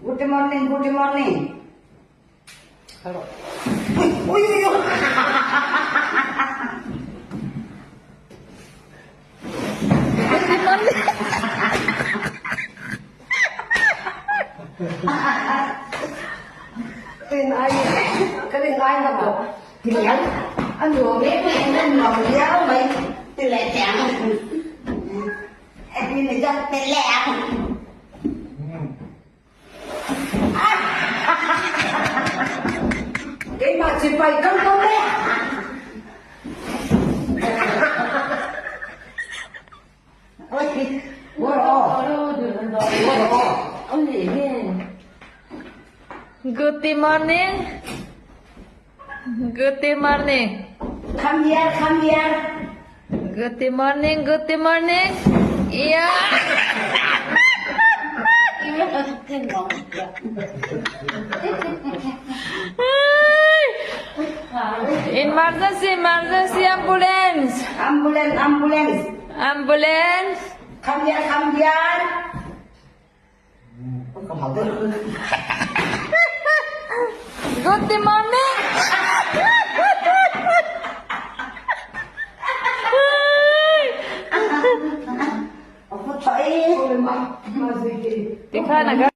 Good morning, good morning. Hello. Ui, ui, ui. Cái ai gặp được thì anh vừa biết anh lòng giáo mày thì lại chẳng em đi này cho tên lẹ cái mà chỉ phải công công đấy ôi Good morning. Good morning. come here come here Good morning. Good morning. Yeah. Emergency, emergency, ambulance. ambulance ambulance Ambulance. come here Good morning. Ôi, Tikha naga.